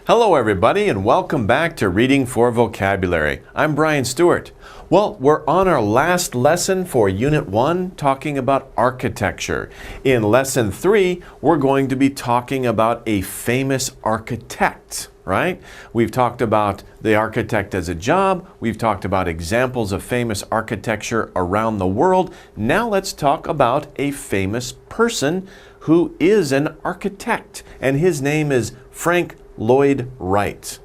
Hello everybody and welcome back to Reading for Vocabulary. I'm Brian Stewart. Well, we're on our last lesson for Unit 1 talking about architecture. In Lesson 3, we're going to be talking about a famous architect, right? We've talked about the architect as a job. We've talked about examples of famous architecture around the world. Now let's talk about a famous person who is an architect, and his name is Frank Lloyd Wright.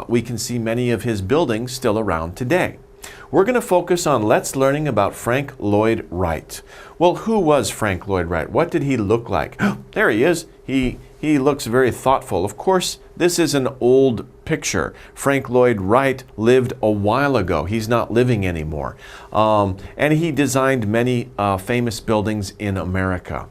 We can see many of his buildings still around today. We're going to focus on learning about Frank Lloyd Wright. Well, who was Frank Lloyd Wright? What did he look like? There he is. He looks very thoughtful. Of course, this is an old picture. Frank Lloyd Wright lived a while ago. He's not living anymore. And he designed many famous buildings in America.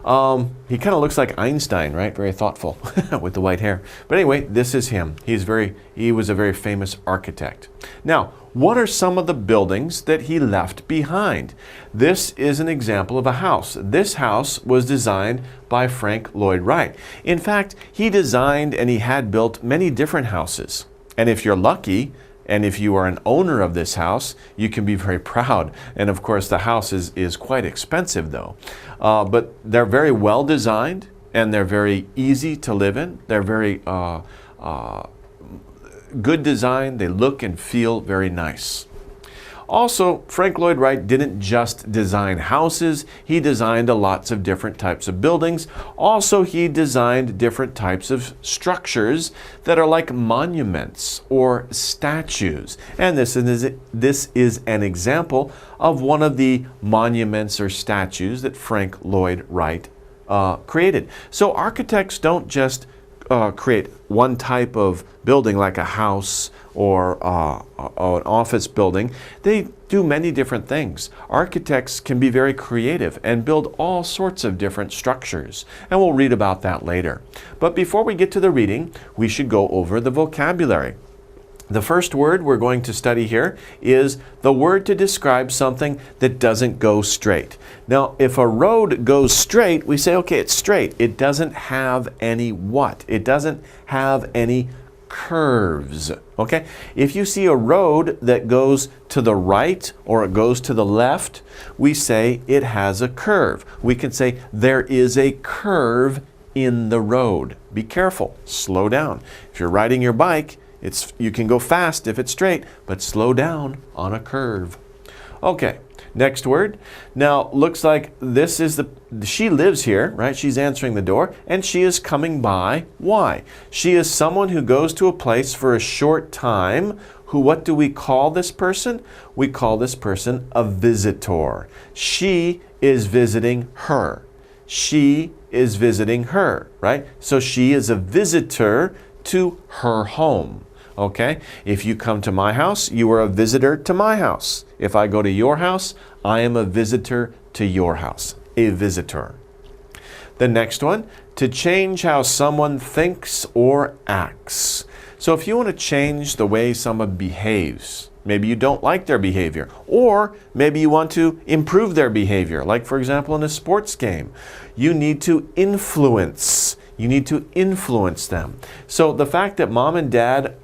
He kind of looks like Einstein, right? Very thoughtful with the white hair. But anyway, this is him. He was a very famous architect. Now, what are some of the buildings that he left behind? This is an example of a house. This house was designed by Frank Lloyd Wright. In fact, he designed and he had built many different houses. And if you're lucky, and if you are an owner of this house, you can be very proud. And of course, the house is quite expensive though. But they're very well designed and they're very easy to live in. They're very good design. They look and feel very nice. Also, Frank Lloyd Wright didn't just design houses, he designed lots of different types of buildings. Also, he designed different types of structures that are like monuments or statues. And this is an example of one of the monuments or statues that Frank Lloyd Wright created. So architects don't just create one type of building like a house or an office building. They do many different things. Architects can be very creative and build all sorts of different structures. And we'll read about that later. But before we get to the reading, we should go over the vocabulary. The first word we're going to study here is the word to describe something that doesn't go straight. Now, if a road goes straight, we say, okay, it's straight. It doesn't have any what? It doesn't have any curves, okay? If you see a road that goes to the right or it goes to the left, we say it has a curve. We can say there is a curve in the road. Be careful, slow down. If you're riding your bike, you can go fast if it's straight, but slow down on a curve. Okay, next word. Now, looks like this is she lives here, right? She's answering the door, and she is coming by. Why? She is someone who goes to a place for a short time. What do we call this person? We call this person a visitor. She is visiting her. She is visiting her, right? So she is a visitor to her home. Okay, if you come to my house, you are a visitor to my house. If I go to your house, I am a visitor to your house, a visitor. The next one, to change how someone thinks or acts. So if you want to change the way someone behaves, maybe you don't like their behavior, or maybe you want to improve their behavior, like for example in a sports game, you need to influence. You need to influence them. So the fact that mom and dad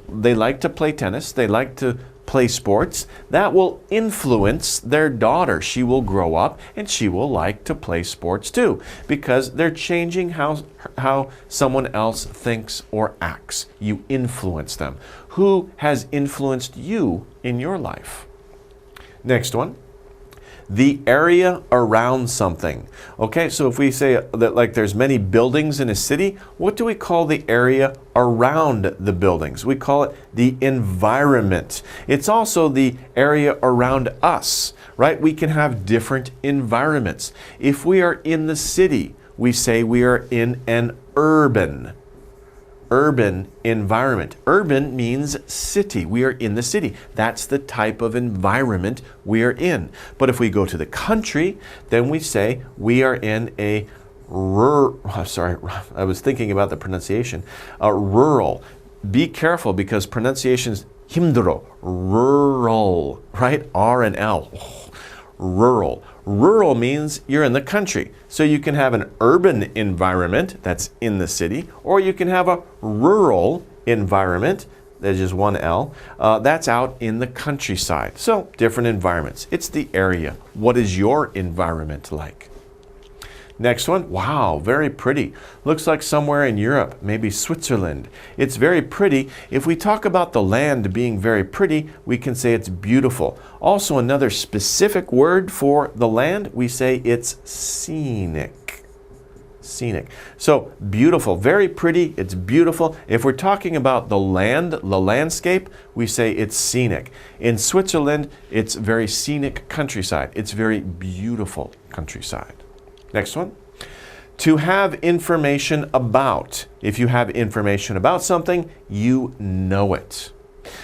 they like to play tennis, they like to play sports, that will influence their daughter. She will grow up and she will like to play sports too, because they're changing how someone else thinks or acts. You influence them. Who has influenced you in your life? Next one. The area around something. Okay, so if we say that like there's many buildings in a city, what do we call the area around the buildings? We call it the environment. It's also the area around us, right? We can have different environments. If we are in the city, we say we are in an urban environment. Urban means city. We are in the city. That's the type of environment we are in. But if we go to the country, then we say we are in a I was thinking about the pronunciation. Rural. Be careful because pronunciations 힘들어. Rural, right? R and L. Rural. Rural means you're in the country. So you can have an urban environment that's in the city, or you can have a rural environment, there's just one L, that's out in the countryside. So different environments. It's the area. What is your environment like? Next one, wow, very pretty. Looks like somewhere in Europe, maybe Switzerland. It's very pretty. If we talk about the land being very pretty, we can say it's beautiful. Also, another specific word for the land, we say it's scenic. Scenic. So, beautiful, very pretty, it's beautiful. If we're talking about the land, the landscape, we say it's scenic. In Switzerland, it's very scenic countryside. It's very beautiful countryside. Next one. To have information about. If you have information about something, you know it.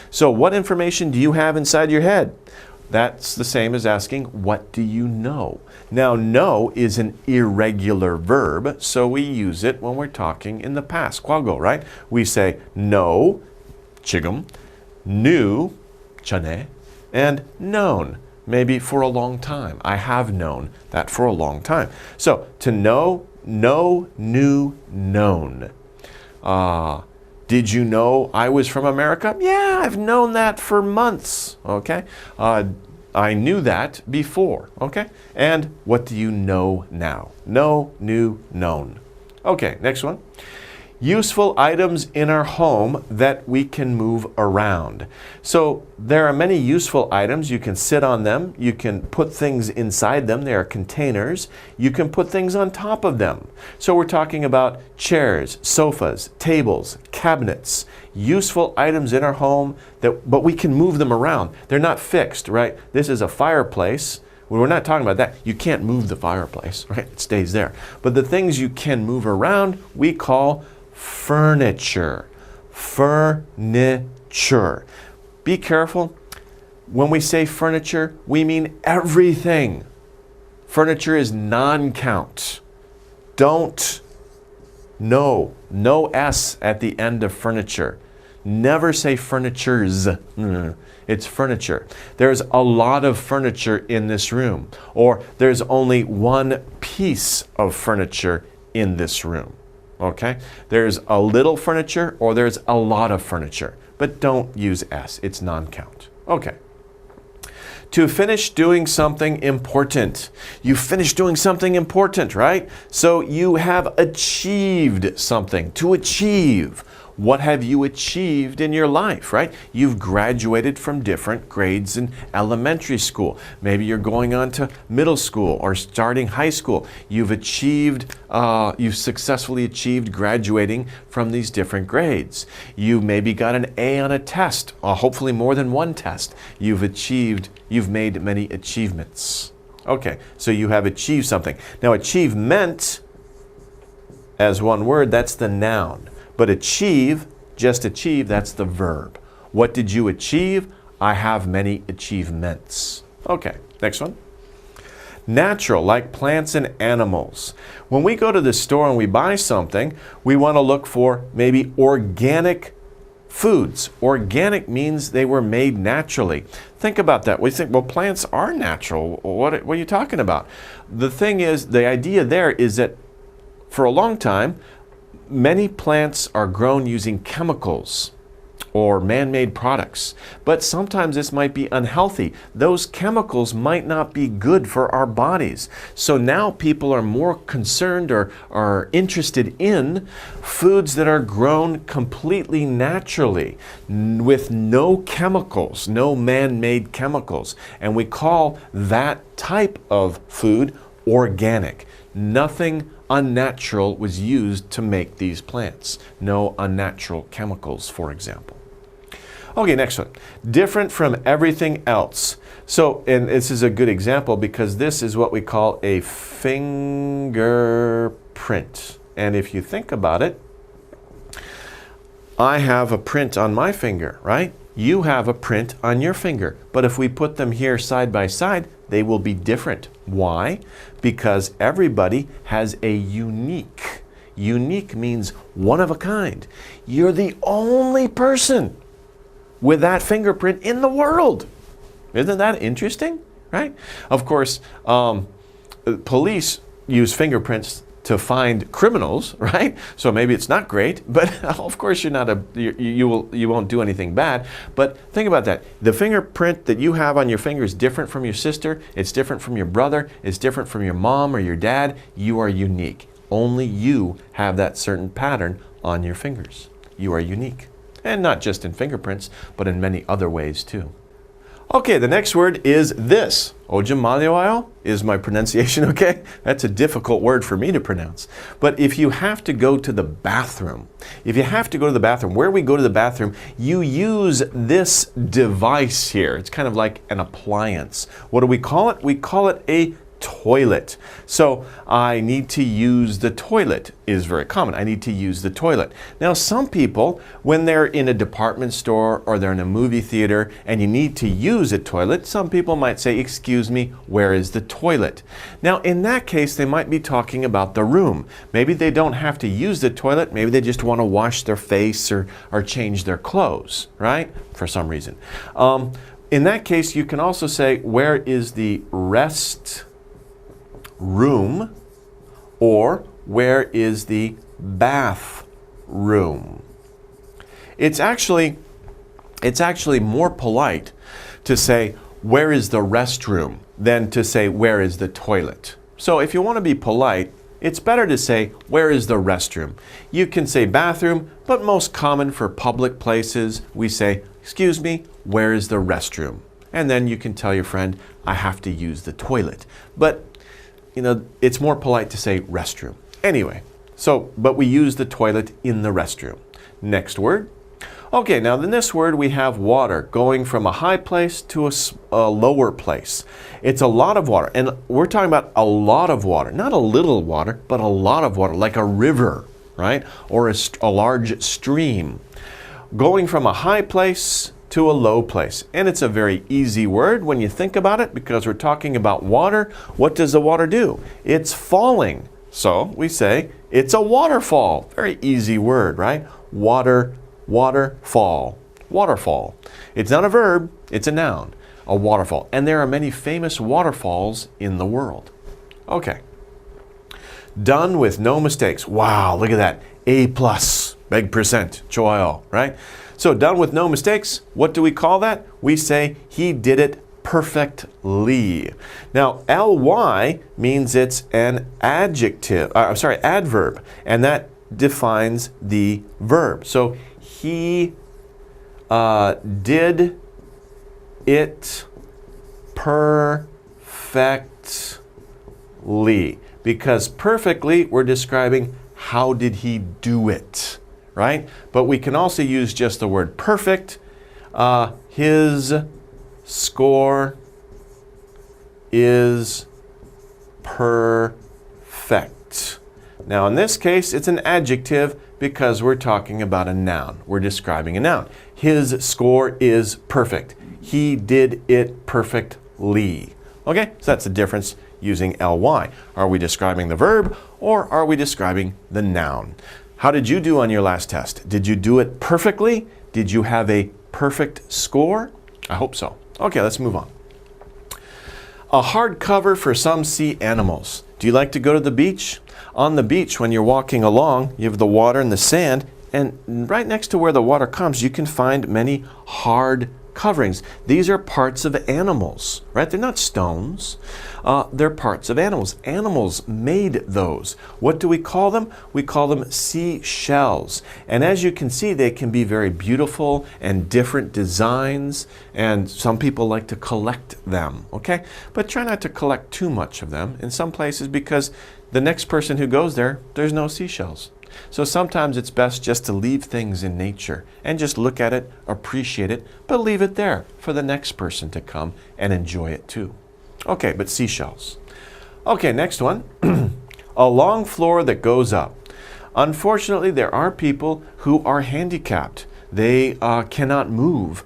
So what information do you have inside your head? That's the same as asking, what do you know? Now, know is an irregular verb, so we use it when we're talking in the past. Kwago, right? We say know, 지금, knew, 전에, and known. Maybe for a long time. I have known that for a long time. So, to know, knew, known. Did you know I was from America? Yeah, I've known that for months, okay? I knew that before, okay? And what do you know now? Know, knew, known. Okay, next one. Useful items in our home that we can move around. So there are many useful items. You can sit on them. You can put things inside them. They are containers. You can put things on top of them. So we're talking about chairs, sofas, tables, cabinets, useful items in our home but we can move them around. They're not fixed, right? This is a fireplace. We're not talking about that. You can't move the fireplace, right? It stays there. But the things you can move around, we call furniture. Furniture. Be careful. When we say furniture, we mean everything. Furniture is non-count. Don't. No S at the end of furniture. Never say furnitures. It's furniture. There's a lot of furniture in this room. Or there's only one piece of furniture in this room. Okay? There's a little furniture or there's a lot of furniture. But don't use S. It's non-count. Okay. To finish doing something important. You finished doing something important, right? So you have achieved something. To achieve. What have you achieved in your life, right? You've graduated from different grades in elementary school. Maybe you're going on to middle school or starting high school. You've successfully achieved graduating from these different grades. You maybe got an A on a test, hopefully more than one test. You've made many achievements. Okay, so you have achieved something. Now, achievement, as one word, that's the noun. But achieve, just achieve, that's the verb. What did you achieve? I have many achievements. Okay, next one. Natural, like plants and animals. When we go to the store and we buy something, we want to look for maybe organic foods. Organic means they were made naturally. Think about that. We think, well, plants are natural. What are you talking about? The thing is, the idea there is that for a long time, many plants are grown using chemicals or man-made products, but sometimes this might be unhealthy. Those chemicals might not be good for our bodies. So now people are more concerned or are interested in foods that are grown completely naturally with no chemicals, no man-made chemicals. And we call that type of food organic. Nothing unnatural was used to make these plants. No unnatural chemicals, for example. Okay, next one. Different from everything else. So, and this is a good example because this is what we call a fingerprint. And if you think about it, I have a print on my finger, right? You have a print on your finger. But if we put them here side by side, they will be different. Why? Because everybody has a unique. Unique means one of a kind. You're the only person with that fingerprint in the world. Isn't that interesting? Right? Of course, police use fingerprints to find criminals, right? So maybe it's not great, but of course you won't do anything bad. But think about that. The fingerprint that you have on your finger is different from your sister, it's different from your brother, it's different from your mom or your dad. You are unique. Only you have that certain pattern on your fingers. You are unique. And not just in fingerprints, but in many other ways too. Okay, the next word is this. Ojamalyawao, is my pronunciation okay? That's a difficult word for me to pronounce. But if you have to go to the bathroom, where we go to the bathroom, you use this device here. It's kind of like an appliance. What do we call it? We call it a toilet. So I need to use the toilet is very common. I need to use the toilet. Now some people, when they're in a department store or they're in a movie theater and you need to use a toilet, some people might say, excuse me, where is the toilet? Now in that case, they might be talking about the room. Maybe they don't have to use the toilet. Maybe they just want to wash their face or change their clothes, right? For some reason. In that case, you can also say, where is the rest room, or where is the bathroom? It's actually more polite to say where is the restroom than to say where is the toilet. So if you want to be polite, it's better to say where is the restroom. You can say bathroom, but most common for public places, we say, excuse me, where is the restroom? And then you can tell your friend, I have to use the toilet. But you know, it's more polite to say restroom. Anyway, but we use the toilet in the restroom. Next word. Okay, now in this word we have water, going from a high place to a lower place. It's a lot of water, and we're talking about a lot of water, not a little water, but a lot of water, like a river, right? Or a large stream. Going from a high place to a low place. And it's a very easy word when you think about it, because we're talking about water. What does the water do? It's falling. So we say it's a waterfall. Very easy word, right? Waterfall. Waterfall. It's not a verb, it's a noun. A waterfall. And there are many famous waterfalls in the world. Okay. Done with no mistakes. Wow, look at that. A+, big percent. 좋아요, right? So done with no mistakes, what do we call that? We say he did it perfectly. Now, ly means it's an adverb, and that defines the verb. So he did it perfectly. Because perfectly, we're describing how did he do it. Right? But we can also use just the word perfect. His score is perfect. Now in this case, it's an adjective because we're talking about a noun. We're describing a noun. His score is perfect. He did it perfectly. Okay, so that's the difference using ly. Are we describing the verb or are we describing the noun? How did you do on your last test? Did you do it perfectly? Did you have a perfect score? I hope so. Okay, let's move on. A hard cover for some sea animals. Do you like to go to the beach? On the beach, when you're walking along, you have the water and the sand, and right next to where the water comes, you can find many hard coverings. These are parts of animals, right? They're not stones. They're parts of animals. Animals made those. What do we call them? We call them seashells. And as you can see, they can be very beautiful and different designs, and some people like to collect them, okay? But try not to collect too much of them in some places, because the next person who goes there, there's no seashells. So sometimes it's best just to leave things in nature and just look at it, appreciate it, but leave it there for the next person to come and enjoy it too. Okay, but seashells. Okay, next one. A long floor that goes up. Unfortunately, there are people who are handicapped. They cannot move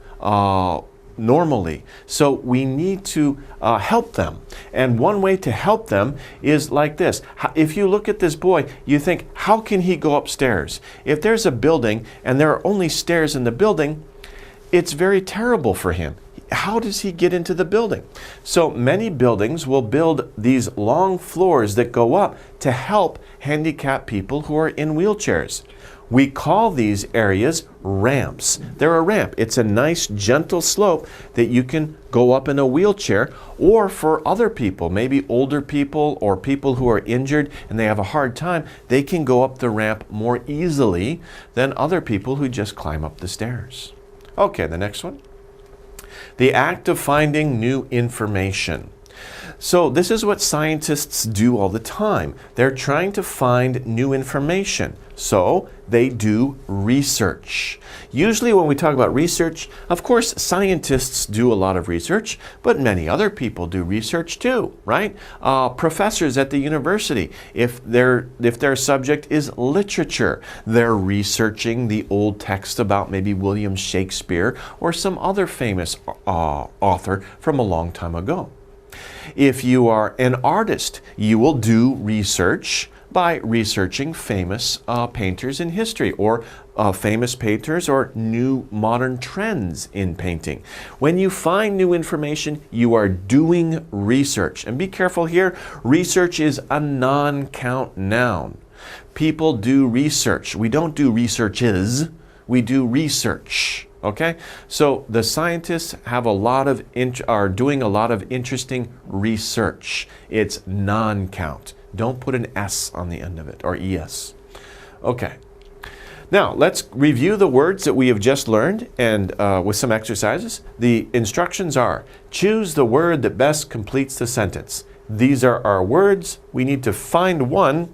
normally. So we need to help them. And one way to help them is like this. If you look at this boy, you think, how can he go upstairs? If there's a building and there are only stairs in the building, it's very terrible for him. how does he get into the building? So many buildings will build these long floors that go up to help handicapped people who are in wheelchairs. We call these areas ramps. They're a ramp. It's a nice gentle slope that you can go up in a wheelchair, or for other people, maybe older people or people who are injured and they have a hard time, they can go up the ramp more easily than other people who just climb up the stairs. Okay, the next one. The act of finding new information. So this is what scientists do all the time. They're trying to find new information. So they do research. Usually when we talk about research, of course, scientists do a lot of research, but many other people do research too, right? Professors at the university, if their subject is literature, they're researching the old text about maybe William Shakespeare or some other famous author from a long time ago. If you are an artist, you will do research by researching famous painters in history, or famous painters or new modern trends in painting. When you find new information, you are doing research. And be careful here, research is a non-count noun. People do research. We don't do researches, we do research. Okay, so the scientists have are doing a lot of interesting research. It's non-count. Don't put an S on the end of it, or ES. Okay, now let's review the words that we have just learned, and with some exercises. The instructions are: choose the word that best completes the sentence. These are our words. We need to find one,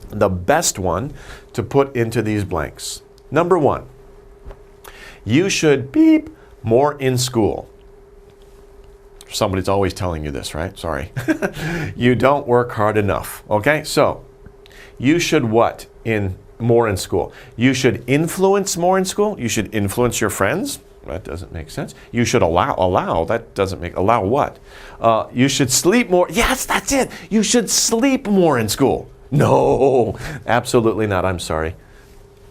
the best one, to put into these blanks. Number one. You should beep more in school. Somebody's always telling you this, right? Sorry. You don't work hard enough. Okay, so you should what more in school? You should influence more in school. You should influence your friends. That doesn't make sense. You should allow. That doesn't make, allow what? You should sleep more. Yes, that's it. You should sleep more in school. No, absolutely not. I'm sorry.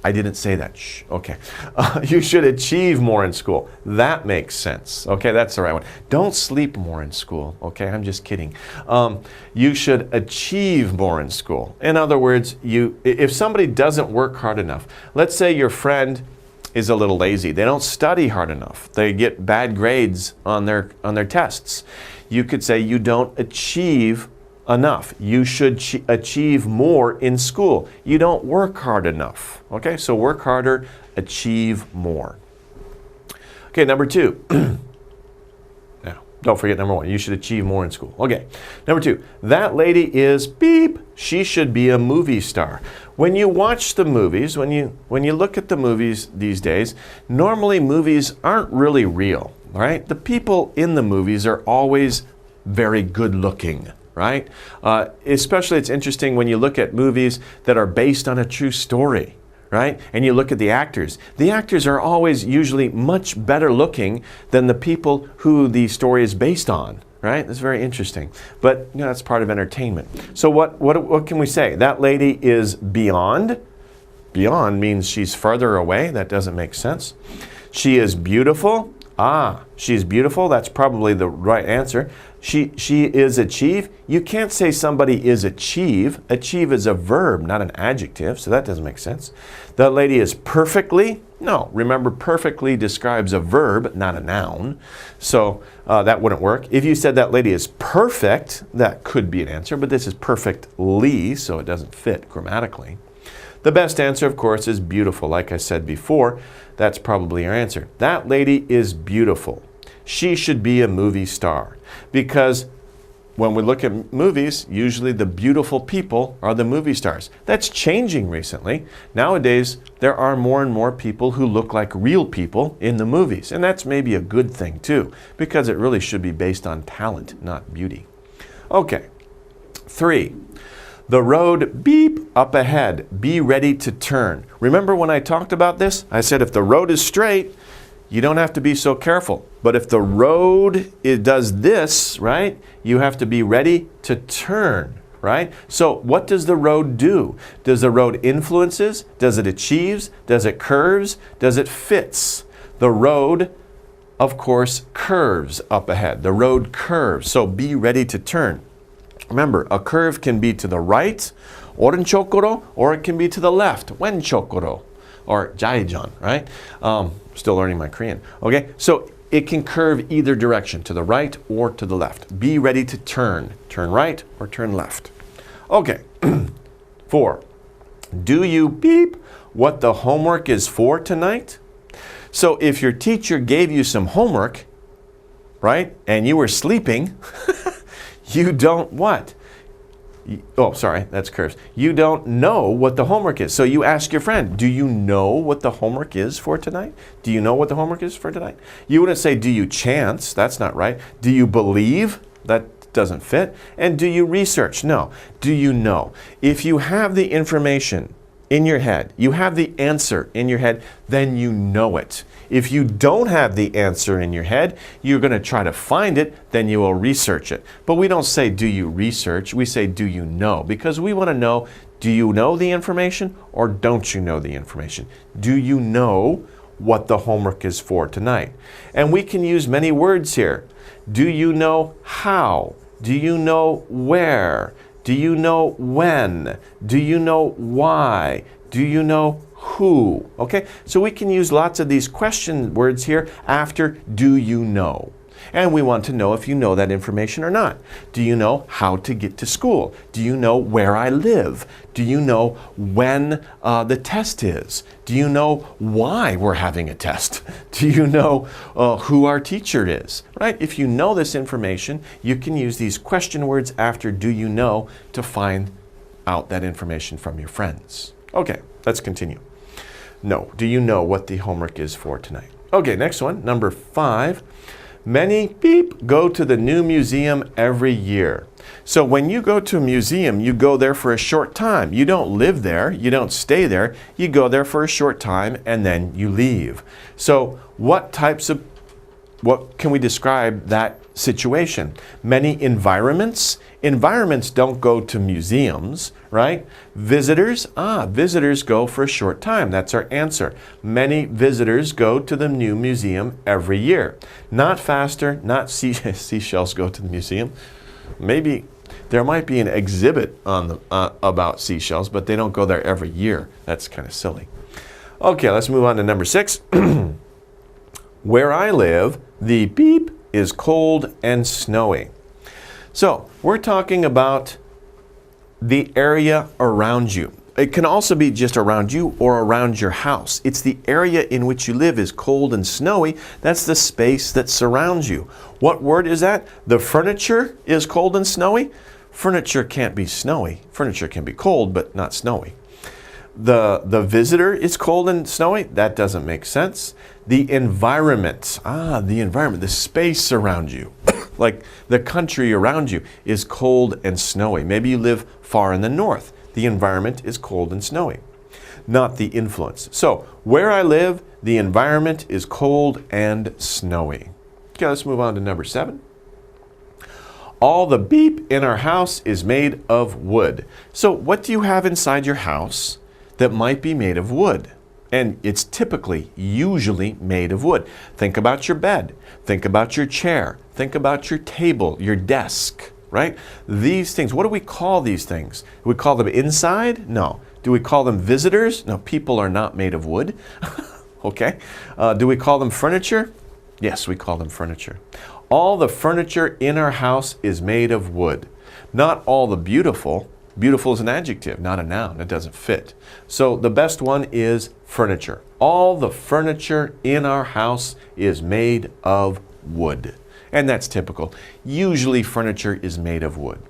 I didn't say that. Shh. Okay. You should achieve more in school. That makes sense. Okay, that's the right one. Don't sleep more in school. Okay, I'm just kidding. You should achieve more in school. In other words, if somebody doesn't work hard enough, let's say your friend is a little lazy. They don't study hard enough. They get bad grades on their tests. You could say you don't achieve enough. You should achieve more in school. You don't work hard enough. Okay, so work harder, achieve more. Okay, number two. Now, don't forget number one. You should achieve more in school. Okay, number two. That lady is beep. She should be a movie star. When you watch the movies, when you look at the movies these days, normally movies aren't really real, right? The people in the movies are always very good looking. Right? Especially it's interesting when you look at movies that are based on a true story, right? And you look at the actors. The actors are always usually much better looking than the people who the story is based on, right? That's very interesting. But that's part of entertainment. So what can we say? That lady is beyond. Beyond means she's farther away. That doesn't make sense. She is beautiful. She's beautiful. That's probably the right answer. She is achieve. You can't say somebody is achieve. Achieve is a verb, not an adjective, so that doesn't make sense. That lady is perfectly. No, remember perfectly describes a verb, not a noun. So that wouldn't work. If you said that lady is perfect, that could be an answer, but this is perfectly, so it doesn't fit grammatically. The best answer, of course, is beautiful. Like I said before, that's probably your answer. That lady is beautiful. She should be a movie star. Because when we look at movies, usually the beautiful people are the movie stars. That's changing recently. Nowadays, there are more and more people who look like real people in the movies. And that's maybe a good thing too, because it really should be based on talent, not beauty. Okay, 3. The road, beep, up ahead. Be ready to turn. Remember when I talked about this? I said if the road is straight, you don't have to be so careful. But if the road does this, right, you have to be ready to turn, right? So what does the road do? Does the road influences? Does it achieves? Does it curves? Does it fits? The road of course, curves up ahead. The road curves, so be ready to turn. Remember, a curve can be to the right, orenchokoro, or it can be to the left, wenchokoro, or jaijan, right? Still learning my Korean. Okay, so it can curve either direction, to the right or to the left. Be ready to turn. Turn right or turn left. Okay, 4. Do you beep what the homework is for tonight? So if your teacher gave you some homework, right, and you were sleeping, you don't what? Oh, sorry, that's curves. You don't know what the homework is. So you ask your friend, do you know what the homework is for tonight? Do you know what the homework is for tonight? You wouldn't say, do you chance? That's not right. Do you believe? That doesn't fit. And do you research? No. Do you know? If you have the information in your head, you have the answer in your head, then you know it. If you don't have the answer in your head, you're going to try to find it, then you will research it. But we don't say, do you research? We say, do you know? Because we want to know, do you know the information or don't you know the information? Do you know what the homework is for tonight? And we can use many words here. Do you know how? Do you know where? Do you know when? Do you know why? Do you know who? Okay, so we can use lots of these question words here after do you know. And we want to know if you know that information or not. Do you know how to get to school? Do you know where I live? Do you know when the test is? Do you know why we're having a test? Do you know who our teacher is? Right? If you know this information, you can use these question words after do you know to find out that information from your friends. Okay, let's continue. No. Do you know what the homework is for tonight? Okay, next one, number 5. Many beep go to the new museum every year. So when you go to a museum, you go there for a short time. You don't live there, you don't stay there. You go there for a short time and then you leave. So what can we describe that situation? Many environments. Environments don't go to museums, right? Visitors, visitors go for a short time. That's our answer. Many visitors go to the new museum every year. Not faster, not seashells go to the museum. Maybe there might be an exhibit on about seashells, but they don't go there every year. That's kind of silly. Okay, let's move on to number 6. Where I live, the beep is cold and snowy. So we're talking about the area around you. It can also be just around you or around your house. It's the area in which you live is cold and snowy. That's the space that surrounds you. What word is that? The furniture is cold and snowy? Furniture can't be snowy. Furniture can be cold, but not snowy. The visitor is cold and snowy? That doesn't make sense. The environment, the environment, the space around you, like the country around you is cold and snowy. Maybe you live far in the north. The environment is cold and snowy, not the influence. So, where I live, the environment is cold and snowy. Okay, let's move on to number 7. All the beep in our house is made of wood. So, what do you have inside your house that might be made of wood? And it's usually made of wood. Think about your bed. Think about your chair. Think about your table, your desk, right? These things, what do we call these things? Do we call them inside? No. Do we call them visitors? No, people are not made of wood. Okay. Do we call them furniture? Yes, we call them furniture. All the furniture in our house is made of wood. Not all the beautiful. Beautiful is an adjective, not a noun. It doesn't fit. So the best one is furniture. All the furniture in our house is made of wood. And that's typical. Usually furniture is made of wood.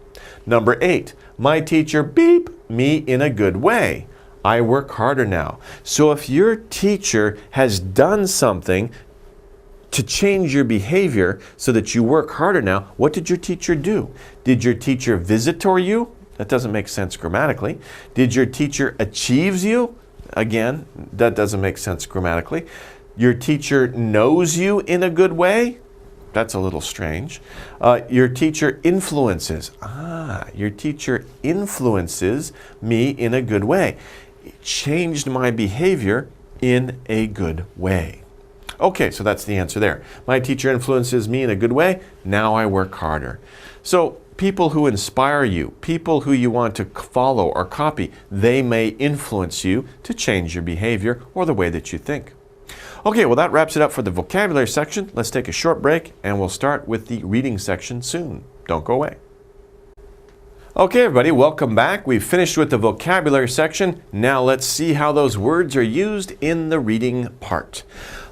Number 8, my teacher beep me in a good way. I work harder now. So if your teacher has done something to change your behavior so that you work harder now, what did your teacher do? Did your teacher visitor you? That doesn't make sense grammatically. Did your teacher achieves you? Again, that doesn't make sense grammatically. Your teacher knows you in a good way? That's a little strange. Your teacher influences. Your teacher influences me in a good way. It changed my behavior in a good way. Okay, so that's the answer there. My teacher influences me in a good way. Now I work harder. So people who inspire you, people who you want to follow or copy, they may influence you to change your behavior or the way that you think. Okay, well that wraps it up for the vocabulary section. Let's take a short break and we'll start with the reading section soon. Don't go away. Okay, everybody, welcome back. We've finished with the vocabulary section. Now let's see how those words are used in the reading part.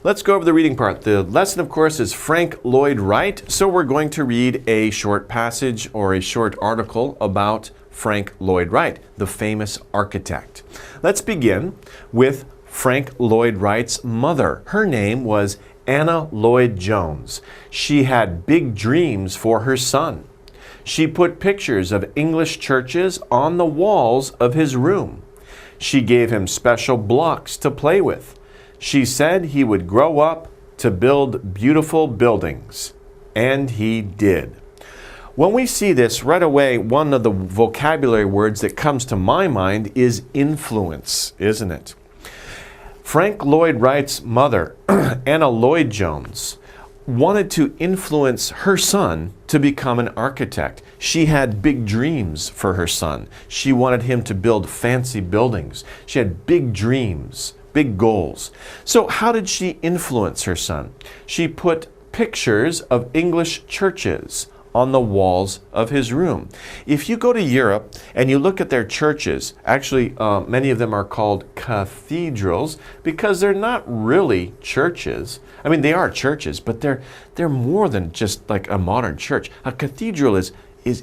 Let's go over the reading part. The lesson, of course, is Frank Lloyd Wright, so we're going to read a short passage or a short article about Frank Lloyd Wright, the famous architect. Let's begin with Frank Lloyd Wright's mother. Her name was Anna Lloyd Jones. She had big dreams for her son. She put pictures of English churches on the walls of his room. She gave him special blocks to play with. She said he would grow up to build beautiful buildings. And he did. When we see this right away, one of the vocabulary words that comes to my mind is influence, isn't it? Frank Lloyd Wright's mother, Anna Lloyd Jones, wanted to influence her son to become an architect. She had big dreams for her son. She wanted him to build fancy buildings. She had big dreams, big goals. So how did she influence her son? She put pictures of English churches on the walls of his room. If you go to Europe and you look at their churches, actually many of them are called cathedrals because they're not really churches. I mean, they are churches, but they're more than just like a modern church. A cathedral is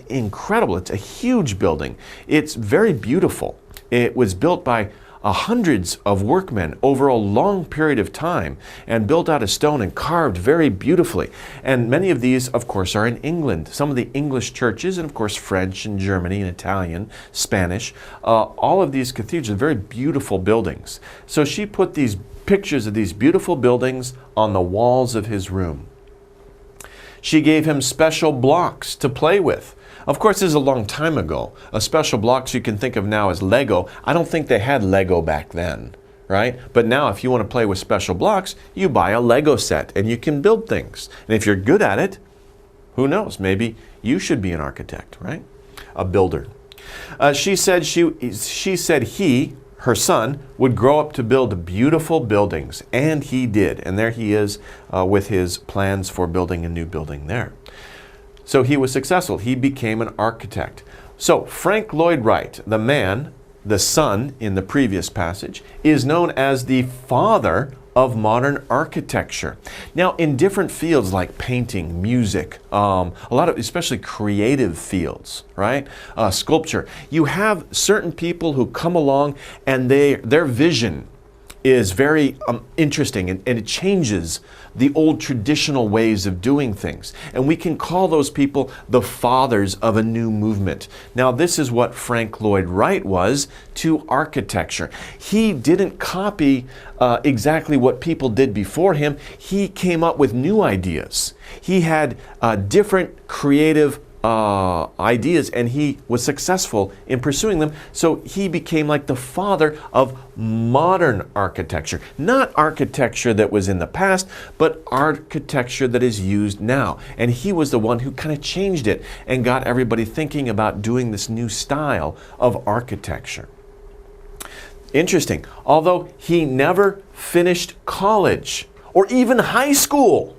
incredible. It's a huge building. It's very beautiful. It was built by hundreds of workmen over a long period of time and built out of stone and carved very beautifully. And many of these, of course, are in England. Some of the English churches, and of course French and Germany and Italian, Spanish, all of these cathedrals are very beautiful buildings. So she put these pictures of these beautiful buildings on the walls of his room. She gave him special blocks to play with. Of course, this is a long time ago. Special blocks you can think of now as Lego. I don't think they had Lego back then, right? But now if you want to play with special blocks, you buy a Lego set and you can build things. And if you're good at it, who knows? Maybe you should be an architect, right? A builder. She said he, her son, would grow up to build beautiful buildings, and he did. And there he is with his plans for building a new building there. So he was successful. He became an architect. So Frank Lloyd Wright, the man, the son in the previous passage, is known as the father of modern architecture. Now, in different fields like painting, music, a lot of especially creative fields, right? Sculpture, you have certain people who come along and their vision is very interesting and it changes the old traditional ways of doing things. And we can call those people the fathers of a new movement. Now, this is what Frank Lloyd Wright was to architecture. He didn't copy exactly what people did before him. He came up with new ideas. He had different creative ideas, and he was successful in pursuing them. So he became like the father of modern architecture. Not architecture that was in the past, but architecture that is used now. And he was the one who kind of changed it and got everybody thinking about doing this new style of architecture. Interesting. Although he never finished college or even high school,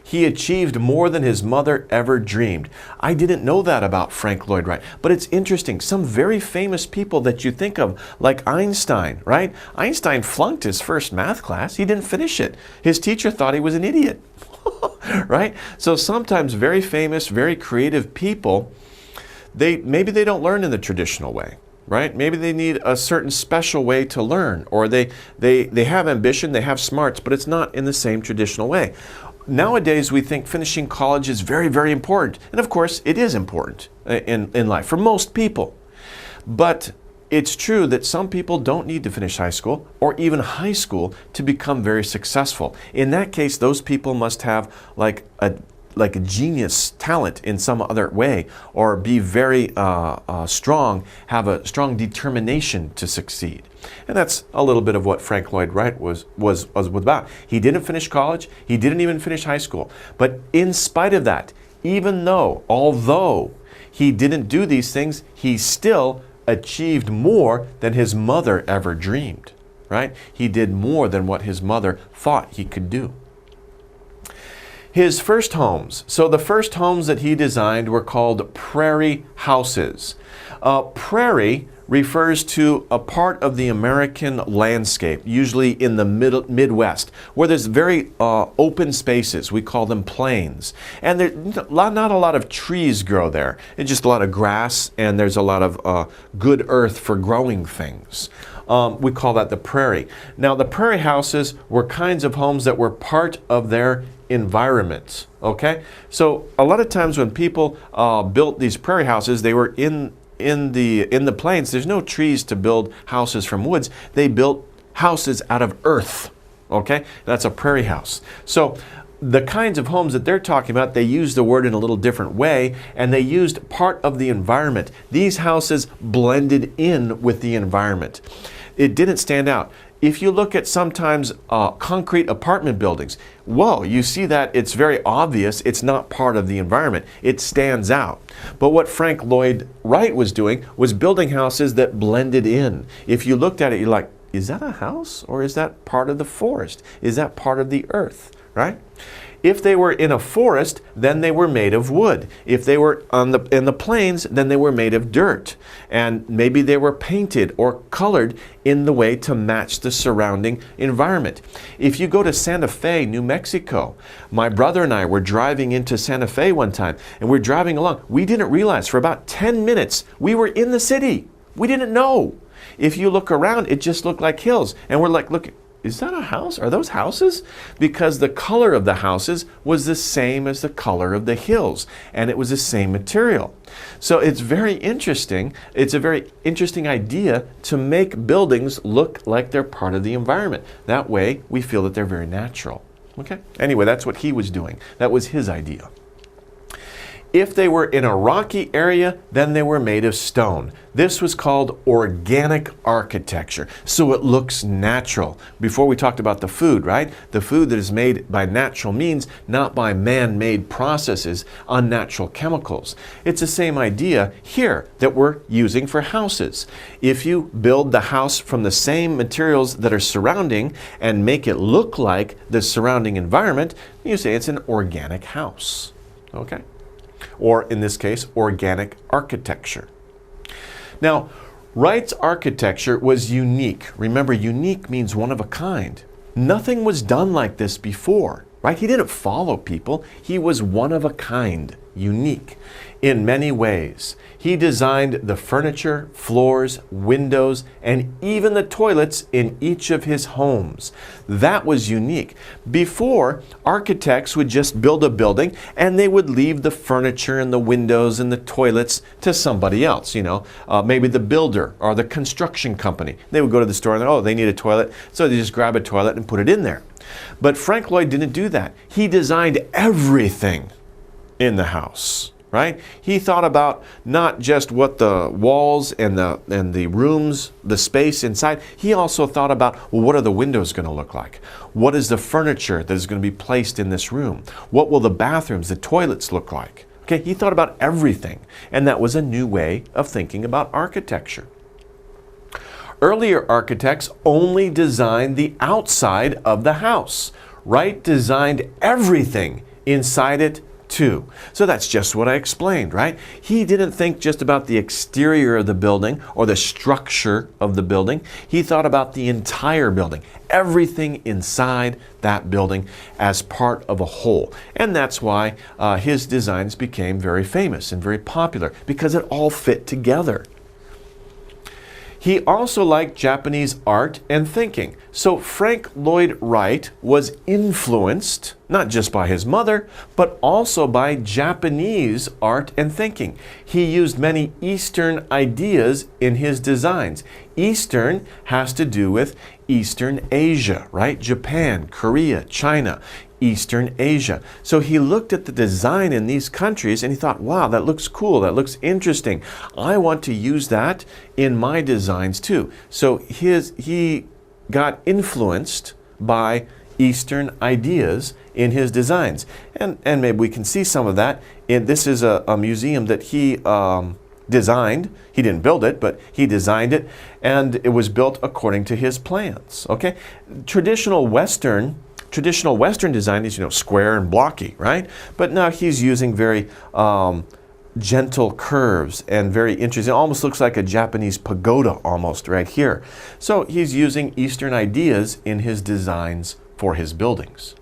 he achieved more than his mother ever dreamed. I didn't know that about Frank Lloyd Wright, but it's interesting. Some very famous people that you think of, like Einstein, right? Einstein flunked his first math class. He didn't finish it. His teacher thought he was an idiot, right? So sometimes very famous, very creative people, maybe they don't learn in the traditional way. Right? Maybe they need a certain special way to learn, or they have ambition, they have smarts, but it's not in the same traditional way. Nowadays, we think finishing college is very, very important. And of course, it is important in life for most people. But it's true that some people don't need to finish high school or even high school to become very successful. In that case, those people must have like a like a genius talent in some other way, or be very strong, have a strong determination to succeed. And that's a little bit of what Frank Lloyd Wright was about. He didn't finish college. He didn't even finish high school. But in spite of that, although he didn't do these things, he still achieved more than his mother ever dreamed, right? He did more than what his mother thought he could do. His first homes. So the first homes that he designed were called prairie houses. Prairie refers to a part of the American landscape, usually in the Midwest, where there's very open spaces. We call them plains. And not a lot of trees grow there. It's just a lot of grass, and there's a lot of good earth for growing things. We call that the prairie. Now, the prairie houses were kinds of homes that were part of their environment. Okay? So a lot of times when people built these prairie houses, they were in the plains. There's no trees to build houses from woods. They built houses out of earth. Okay? That's a prairie house. So the kinds of homes that they're talking about, they used the word in a little different way, and they used part of the environment. These houses blended in with the environment. It didn't stand out. If you look at sometimes concrete apartment buildings, whoa, you see that it's very obvious it's not part of the environment. It stands out. But what Frank Lloyd Wright was doing was building houses that blended in. If you looked at it, you're like, is that a house, or is that part of the forest? Is that part of the earth, right? If they were in a forest, then they were made of wood. If they were in the plains, then they were made of dirt. And maybe they were painted or colored in the way to match the surrounding environment. If you go to Santa Fe, New Mexico, my brother and I were driving into Santa Fe one time, and we're driving along. We didn't realize for about 10 minutes we were in the city. We didn't know. If you look around, it just looked like hills. And we're like, look, is that a house? Are those houses? Because the color of the houses was the same as the color of the hills, and it was the same material. So it's very interesting. It's a very interesting idea to make buildings look like they're part of the environment. That way, we feel that they're very natural. Okay? Anyway, that's what he was doing. That was his idea. If they were in a rocky area, then they were made of stone. This was called organic architecture, so it looks natural. Before we talked about the food, right? The food that is made by natural means, not by man-made processes, unnatural chemicals. It's the same idea here that we're using for houses. If you build the house from the same materials that are surrounding and make it look like the surrounding environment, you say it's an organic house. Okay? Or in this case, organic architecture. Now, Wright's architecture was unique. Remember, unique means one of a kind. Nothing was done like this before, right? He didn't follow people. He was one of a kind, unique in many ways. He designed the furniture, floors, windows, and even the toilets in each of his homes. That was unique. Before, architects would just build a building and they would leave the furniture and the windows and the toilets to somebody else, maybe the builder or the construction company. They would go to the store and, oh, they need a toilet, so they just grab a toilet and put it in there. But Frank Lloyd didn't do that. He designed everything in the house. Right? He thought about not just what the walls and the rooms, the space inside. He also thought about, well, what are the windows going to look like? What is the furniture that is going to be placed in this room? What will the bathrooms, the toilets look like? Okay, he thought about everything, and that was a new way of thinking about architecture. Earlier architects only designed the outside of the house. Wright designed everything inside it too. So that's just what I explained, right? He didn't think just about the exterior of the building or the structure of the building. He thought about the entire building, everything inside that building as part of a whole. And that's why his designs became very famous and very popular, because it all fit together. He also liked Japanese art and thinking. So Frank Lloyd Wright was influenced not just by his mother, but also by Japanese art and thinking. He used many Eastern ideas in his designs. Eastern has to do with Eastern Asia, right? Japan, Korea, China. Eastern Asia. So he looked at the design in these countries and he thought, wow, that looks cool, that looks interesting. I want to use that in my designs too. So he got influenced by Eastern ideas in his designs. And maybe we can see some of that. This is a museum that he designed. He didn't build it, but he designed it, and it was built according to his plans. Okay, traditional Western design is, square and blocky, right? But now he's using very gentle curves and very interesting. It almost looks like a Japanese pagoda almost right here. So he's using Eastern ideas in his designs for his buildings.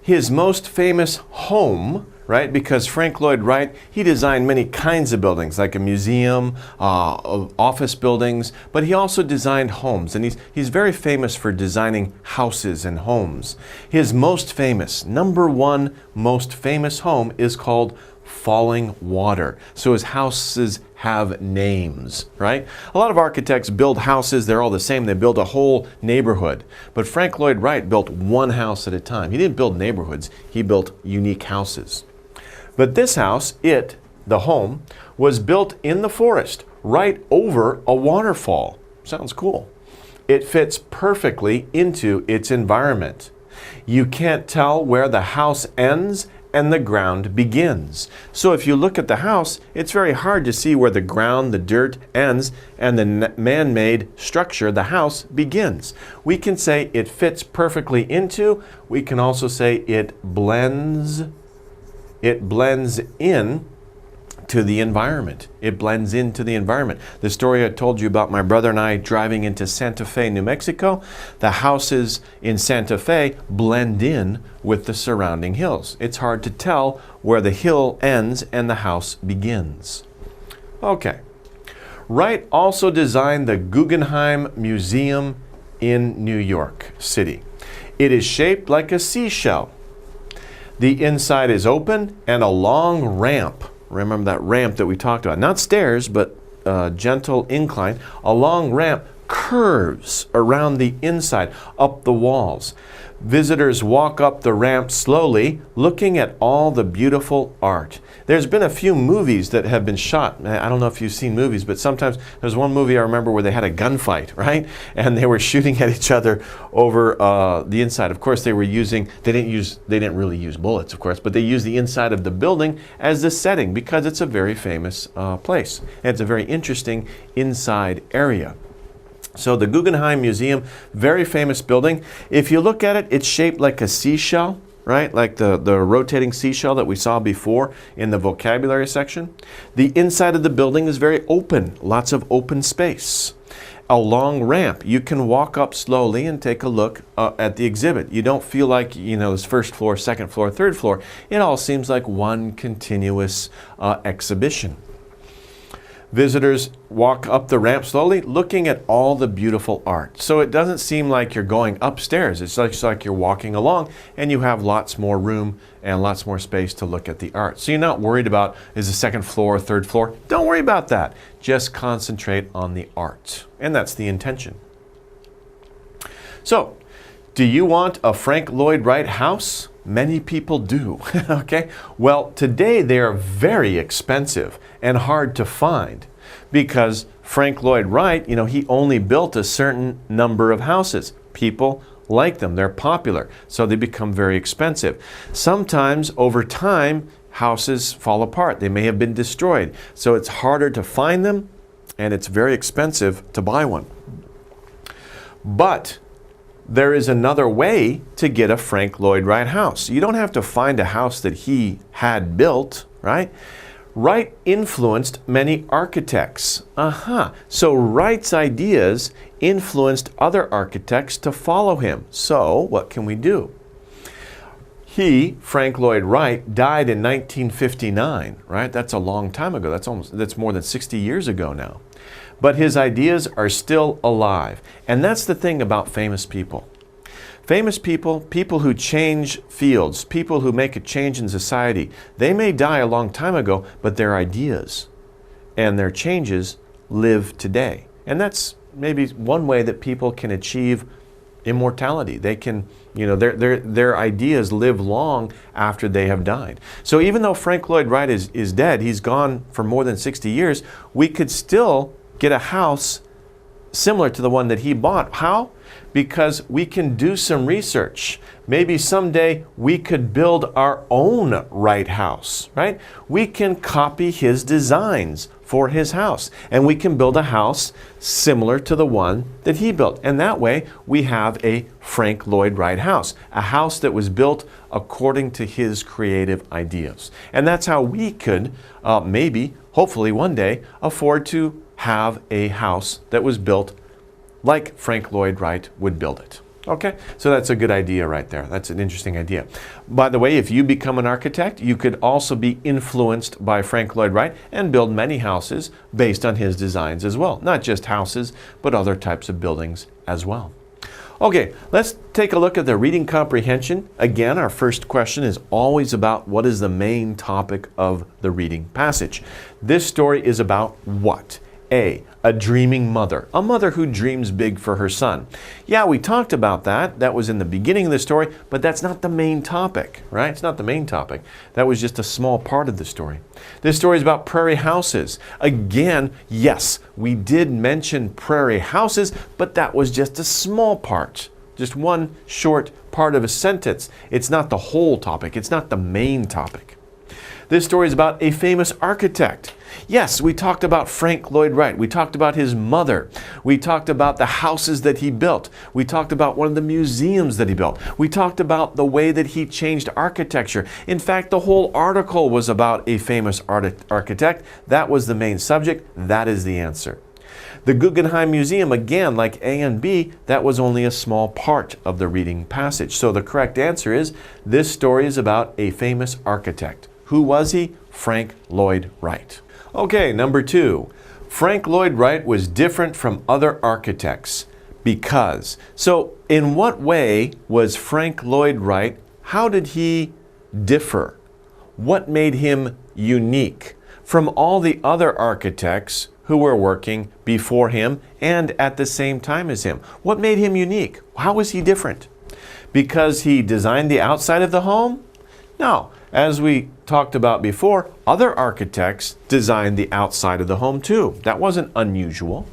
His most famous home, right? Because Frank Lloyd Wright, he designed many kinds of buildings, like a museum, office buildings, but he also designed homes, and he's very famous for designing houses and homes. His most famous, number one most famous home is called Falling Water. So his houses have names, right? A lot of architects build houses, they're all the same. They build a whole neighborhood. But Frank Lloyd Wright built one house at a time. He didn't build neighborhoods, he built unique houses. But this house, the home, was built in the forest, right over a waterfall. Sounds cool. It fits perfectly into its environment. You can't tell where the house ends and the ground begins. So if you look at the house, it's very hard to see where the ground, the dirt ends, and the man-made structure, the house, begins. We can say it fits perfectly into. We can also say it blends in to the environment. It blends into the environment. The story I told you about my brother and I driving into Santa Fe, New Mexico, the houses in Santa Fe blend in with the surrounding hills. It's hard to tell where the hill ends and the house begins. Okay. Wright also designed the Guggenheim Museum in New York City. It is shaped like a seashell. The inside is open and a long ramp. Remember that ramp that we talked about. Not stairs, but gentle incline. A long ramp curves around the inside, up the walls. Visitors walk up the ramp slowly, looking at all the beautiful art. There's been a few movies that have been shot. I don't know if you've seen movies, but sometimes there's one movie I remember where they had a gunfight, right? And they were shooting at each other over the inside. Of course, they didn't really use bullets, of course, but they used the inside of the building as the setting because it's a very famous place. And it's a very interesting inside area. So the Guggenheim Museum, very famous building. If you look at it, it's shaped like a seashell, right? Like the rotating seashell that we saw before in the vocabulary section. The inside of the building is very open, lots of open space. A long ramp. You can walk up slowly and take a look at the exhibit. You don't feel like, this first floor, second floor, third floor. It all seems like one continuous exhibition. Visitors walk up the ramp slowly, looking at all the beautiful art. So it doesn't seem like you're going upstairs. It's like you're walking along and you have lots more room and lots more space to look at the art. So you're not worried about, is the second floor, third floor? Don't worry about that. Just concentrate on the art. And that's the intention. So, do you want a Frank Lloyd Wright house? Many people do, okay? Well, today they are very expensive and hard to find because Frank Lloyd Wright, he only built a certain number of houses. People like them, they're popular, so they become very expensive. Sometimes over time, houses fall apart. They may have been destroyed, so it's harder to find them and it's very expensive to buy one. But there is another way to get a Frank Lloyd Wright house. You don't have to find a house that he had built, right? Wright influenced many architects. So Wright's ideas influenced other architects to follow him. So what can we do? Frank Lloyd Wright, died in 1959, right? That's a long time ago. That's more than 60 years ago now. But his ideas are still alive. And that's the thing about famous people. Famous people, people who change fields, people who make a change in society, they may die a long time ago, but their ideas and their changes live today. And that's maybe one way that people can achieve immortality. They can, their ideas live long after they have died. So even though Frank Lloyd Wright is dead, he's gone for more than 60 years, we could still get a house similar to the one that he bought. How? Because we can do some research. Maybe someday we could build our own Wright house, right? We can copy his designs for his house, and we can build a house similar to the one that he built. And that way we have a Frank Lloyd Wright house, a house that was built according to his creative ideas. And that's how we could maybe, hopefully one day, afford to have a house that was built like Frank Lloyd Wright would build it. Okay, so that's a good idea right there. That's an interesting idea. By the way, if you become an architect, you could also be influenced by Frank Lloyd Wright and build many houses based on his designs as well. Not just houses, but other types of buildings as well. Okay, let's take a look at the reading comprehension. Again, our first question is always about what is the main topic of the reading passage. This story is about what? A dreaming mother. A mother who dreams big for her son. Yeah, we talked about that. That was in the beginning of the story, but that's not the main topic, right? It's not the main topic. That was just a small part of the story. This story is about prairie houses. Again, yes, we did mention prairie houses, but that was just a small part. Just one short part of a sentence. It's not the whole topic. It's not the main topic. This story is about a famous architect. Yes, we talked about Frank Lloyd Wright. We talked about his mother. We talked about the houses that he built. We talked about one of the museums that he built. We talked about the way that he changed architecture. In fact, the whole article was about a famous architect. That was the main subject. That is the answer. The Guggenheim Museum, again, like A and B, that was only a small part of the reading passage. So the correct answer is, this story is about a famous architect. Who was he? Frank Lloyd Wright. Okay, number 2. Frank Lloyd Wright was different from other architects because. So in what way was Frank Lloyd Wright, how did he differ? What made him unique from all the other architects who were working before him and at the same time as him? What made him unique? How was he different? Because he designed the outside of the home? No. As we talked about before, other architects designed the outside of the home too. That wasn't unusual.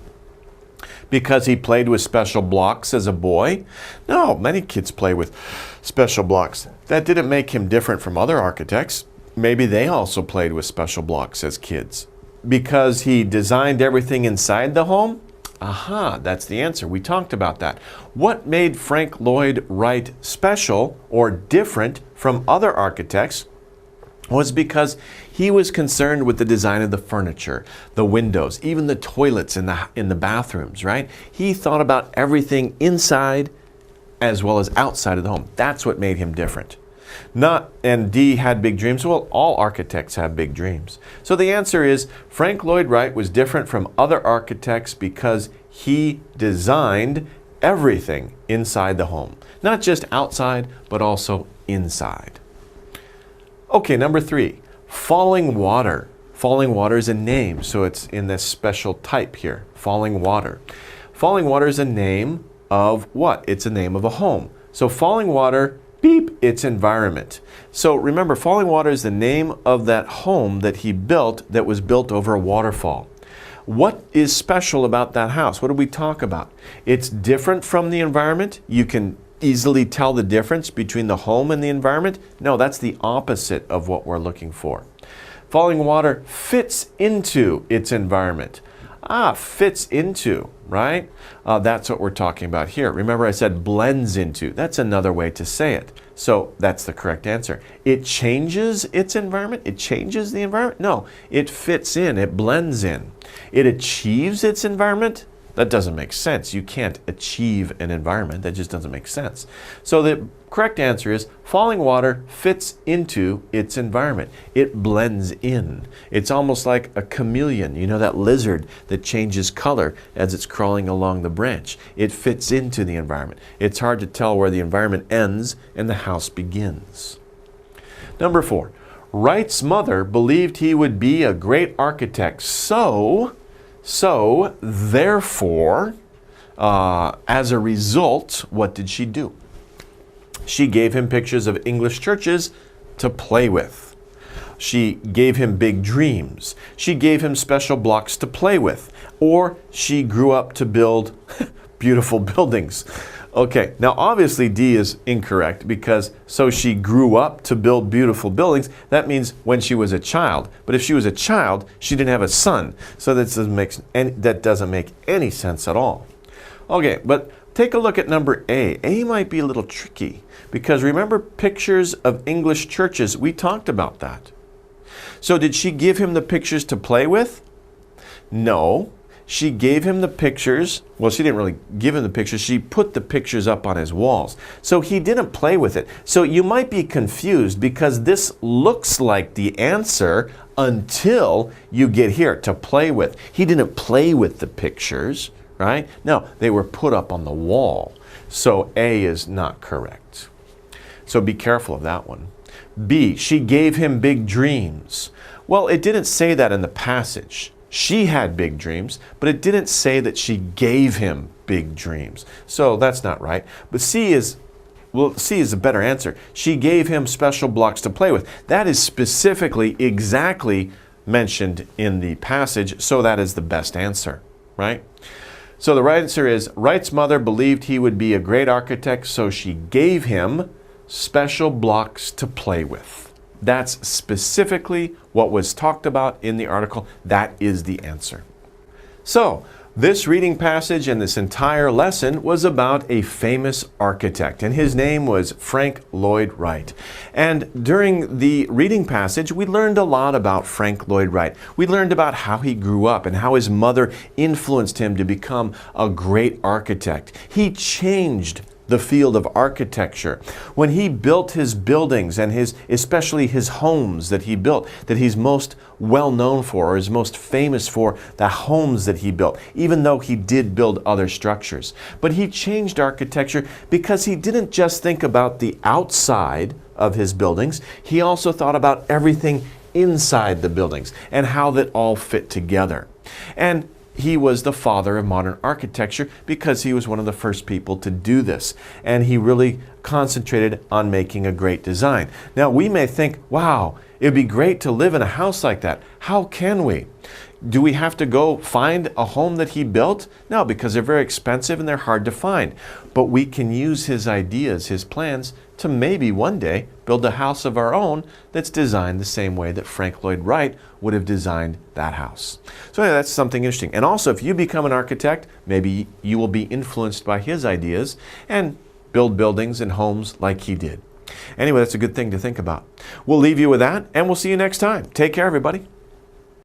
Because he played with special blocks as a boy? No, many kids play with special blocks. That didn't make him different from other architects. Maybe they also played with special blocks as kids. Because he designed everything inside the home? Aha, that's the answer. We talked about that. What made Frank Lloyd Wright special or different from other architects was because he was concerned with the design of the furniture, the windows, even the toilets in the bathrooms, right? He thought about everything inside as well as outside of the home. That's what made him different. And D, had big dreams. Well, all architects have big dreams. So the answer is Frank Lloyd Wright was different from other architects because he designed everything inside the home. Not just outside, but also inside. Okay, number 3, falling water. Falling water is a name, so it's in this special type here, falling water. Falling water is a name of what? It's a name of a home. So falling water, beep, its environment. So remember, falling water is the name of that home that he built that was built over a waterfall. What is special about that house? What did we talk about? It's different from the environment. You can easily tell the difference between the home and the environment. No, that's the opposite of what we're looking for. Falling water fits into its environment. Fits into, right? That's what we're talking about here. Remember I said blends into. That's another way to say it. So that's the correct answer. It changes its environment? It changes the environment? No, it fits in, it blends in. It achieves its environment? That doesn't make sense. You can't achieve an environment. That just doesn't make sense. So the correct answer is falling water fits into its environment. It blends in. It's almost like a chameleon, you know, that lizard that changes color as it's crawling along the branch. It fits into the environment. It's hard to tell where the environment ends and the house begins. Number 4, Wright's mother believed he would be a great architect. So therefore, as a result, what did she do? She gave him pictures of English churches to play with. She gave him big dreams. She gave him special blocks to play with. Or she grew up to build beautiful buildings. Okay, now obviously D is incorrect because so she grew up to build beautiful buildings. That means when she was a child. But if she was a child, she didn't have a son. So that doesn't make any sense at all. Okay, but take a look at number A. A might be a little tricky because remember pictures of English churches. We talked about that. So did she give him the pictures to play with? No. She gave him the pictures. Well, she didn't really give him the pictures. She put the pictures up on his walls. So he didn't play with it. So you might be confused because this looks like the answer until you get here, to play with. He didn't play with the pictures, right? No, they were put up on the wall. So A is not correct. So be careful of that one. B, she gave him big dreams. Well, it didn't say that in the passage. She had big dreams, but it didn't say that she gave him big dreams. So that's not right. But C is a better answer. She gave him special blocks to play with. That is specifically exactly mentioned in the passage, so that is the best answer, right? So the right answer is, Wright's mother believed he would be a great architect, so she gave him special blocks to play with. That's specifically what was talked about in the article. That is the answer. So, this reading passage and this entire lesson was about a famous architect, and his name was Frank Lloyd Wright. And during the reading passage, we learned a lot about Frank Lloyd Wright. We learned about how he grew up and how his mother influenced him to become a great architect. He changed the field of architecture. When he built his buildings and especially his homes that he built, that he's most well known for, or is most famous for, the homes that he built, even though he did build other structures. But he changed architecture because he didn't just think about the outside of his buildings, he also thought about everything inside the buildings and how that all fit together. And he was the father of modern architecture because he was one of the first people to do this. And he really concentrated on making a great design. Now, we may think, wow, it'd be great to live in a house like that. How can we? Do we have to go find a home that he built? No, because they're very expensive and they're hard to find. But we can use his ideas, his plans, to maybe one day build a house of our own that's designed the same way that Frank Lloyd Wright would have designed that house. So anyway, that's something interesting. And also, if you become an architect, maybe you will be influenced by his ideas and build buildings and homes like he did. Anyway, that's a good thing to think about. We'll leave you with that, and we'll see you next time. Take care, everybody.